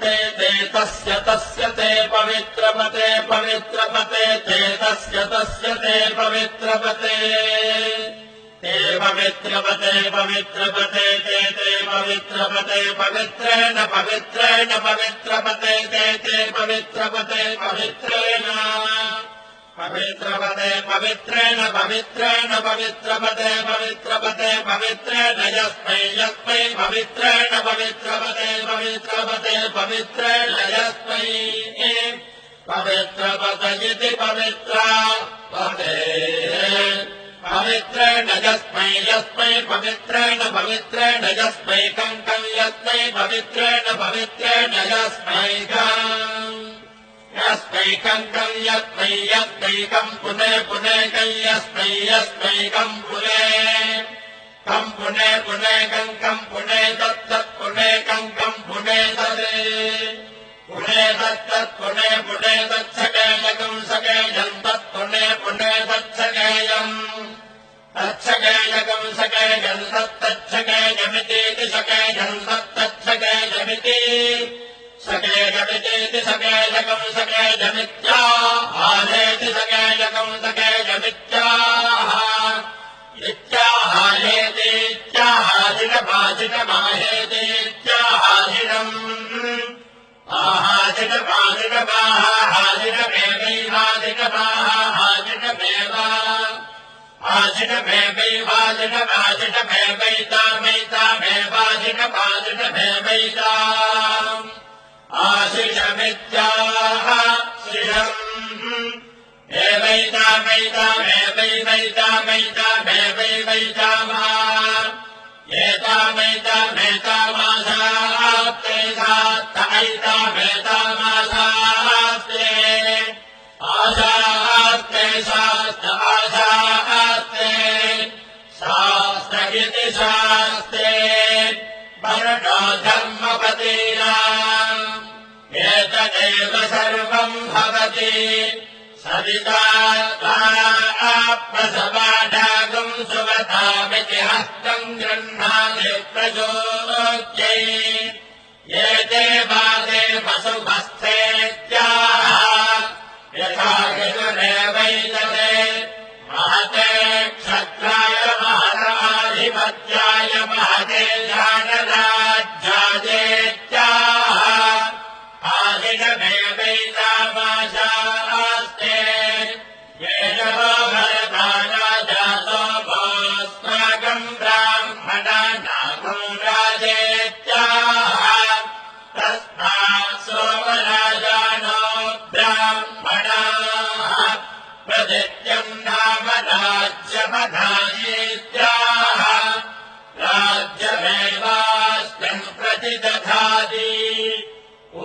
ते तस्य ते पवित्रपते पवित्रपते ते तस्य ते पवित्रपते ते पवित्रपते पवित्रपते ते पवित्रपते पवित्रेण पवित्रेण पवित्रपते ते पवित्रपते पवित्रेण पवित्रपते पवित्रेण पवित्रेण पवित्रपते पवित्रपते पवित्रेण यस्मै यस्मै पवित्रेण पवित्रपते पवित्रपते पवित्रेण यस्मै पवित्रपते इति पवित्रपते पवित्रेण यस्मै यस्मै पवित्रेण पवित्रेण यस्मै कं यस्मै पवित्रेण पवित्रेण यस्मैकं यस्मैकं पुने पुने यस्मैकं पुने कं पुने कं पुने तत्तत् पुने कं पुने तदे पुने तत्तत् पुने पुने तत्सकेयकं सकेयं तत्पुने पुने तत्सकेयम् तत्सकेयकं सकेयं तत्तच्छकेयमिति सकेयं तत्तच्छकेयमिति सकेयमितेति सकेयकं सकेयमित्याहारेति सकेयकं सकेयमित्याह इत्याहारिणमाजिनमाहेतीत्याहारिणम् आहाजिनमाजिनमाहाजिनमेवैवाजिनमाहाजिनमेव आजिनमेवैवाजिनमाजिनमेवैतामैतामेवाजिनमाजिनमेवैता आशिषमित्याह शिषम् एवैतामैतामेवैवैतामैतामेवैवैतामा एतामैतामेतामासाप्ते सात्त ऐतामेतामासाप्ते आसाप्ते शास्त आसाप्ते शास्त इति शास्ते वर्णो धर्मपतीनाम् एतदेव सर्वम् भवति सविता प्रसवाढागम् सुवतामिति हस्तम् गृह्णाति प्रचोद्यै एते वादे वसुभस्थेत्याह यथा ऋतुरेवैतते महते क्षत्राय महताधिपत्याय महते ज्ञानराज्यायेत्याह आदिनमेवैतामाशास्ते येन वो भरताना जातो भोस्माकम् ब्राह्मणानागो राजेत्याह तस्मात् सोमराजानो ब्राह्मणाः प्रदित्यम् नाम राज्यमधायेत्याह राज्यमेवास्मिन् प्रतिदधाति ओ